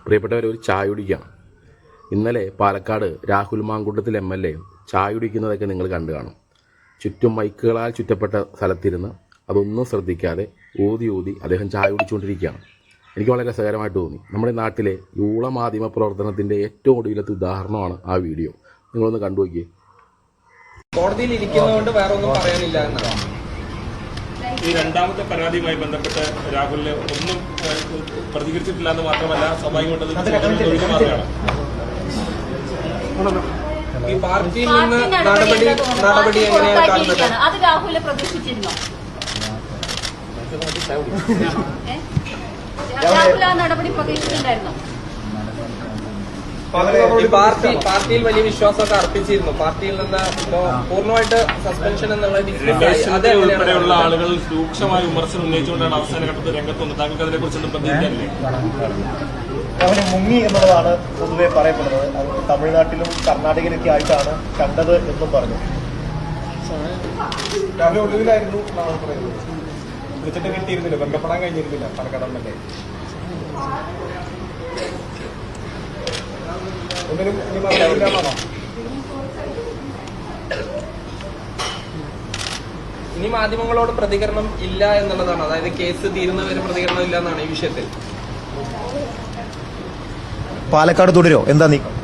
പ്രിയപ്പെട്ടവർ, ഒരു ചായ കുടിക്കാം. ഇന്നലെ പാലക്കാട് രാഹുൽ മാങ്കൂട്ടത്തിൽ MLA ചായ കുടിക്കുന്നതൊക്കെ നിങ്ങൾ കണ്ടു കാണും. ചുറ്റും മൈക്കുകളാൽ ചുറ്റപ്പെട്ട സ്ഥലത്തിരുന്ന് അതൊന്നും ശ്രദ്ധിക്കാതെ ഊതി അദ്ദേഹം ചായ കുടിച്ചുകൊണ്ടിരിക്കുകയാണ്. എനിക്ക് വളരെ രസകരമായിട്ട് തോന്നി. നമ്മുടെ നാട്ടിലെ യൂള മാധ്യമ പ്രവർത്തനത്തിൻ്റെ ഏറ്റവും ഒടുവിലത്തെ ഉദാഹരണമാണ് ആ വീഡിയോ. നിങ്ങളൊന്ന് കണ്ടു നോക്കിയേ. കോടതിയിൽ ഇരിക്കുന്നതുകൊണ്ട് വേറെ ഒന്നും പറയാനില്ല എന്നതാണ്. ഈ രണ്ടാമത്തെ പരാതിയുമായി ബന്ധപ്പെട്ട് രാഹുലിന് ഒന്നും പ്രതികരിച്ചിട്ടില്ല എന്ന് മാത്രമല്ല, സ്വാഭാവികമായിട്ട് ഈ പാർട്ടിയിൽ നിന്ന് നടപടി എങ്ങനെയാണ് കാണുന്നത്? അത് രാഹുലിനെ പ്രതീക്ഷിച്ചിരുന്നോ? രാഹുൽ ആ നടപടി പ്രതീക്ഷിച്ചിട്ടുണ്ടായിരുന്നോ? പാർട്ടിയിൽ വലിയ വിശ്വാസമൊക്കെ അർപ്പിച്ചിരുന്നു. പാർട്ടിയിൽ നിന്ന് പൂർണ്ണമായിട്ട് സസ്പെൻഷൻ എന്നുള്ള ഉൾപ്പെടെയുള്ള ആളുകൾ രൂക്ഷമായ വിമർശനം ഉന്നയിച്ചുകൊണ്ടാണ് അവസാന ഘട്ടത്തിൽ രംഗത്ത് വന്നത്. താങ്കൾക്ക് അതിനെ കുറിച്ചൊന്നും പ്രതികരിക്കാനില്ലേ? അവന് മുങ്ങി എന്നുള്ളതാണ് പൊതുവെ പറയപ്പെടുന്നത്. അത് തമിഴ്നാട്ടിലും കർണാടകയിലൊക്കെ ആയിട്ടാണ് കണ്ടത് എന്നും പറഞ്ഞു. രാവിലെ ഒടുവിലായിരുന്നു പറയുന്നത്. വിളിച്ചിട്ട് കിട്ടിയിരുന്നില്ല, ബന്ധപ്പെടാൻ കഴിഞ്ഞിരുന്നില്ല പാലക്കാട് MLA. ഇനി മാധ്യമങ്ങളോട് പ്രതികരണം ഇല്ല എന്നുള്ളതാണ്. അതായത് കേസ് തീരുന്നവരെ പ്രതികരണം ഇല്ല എന്നാണ് ഈ വിഷയത്തിൽ. പാലക്കാട് തുടരോ? എന്താ നീക്കം?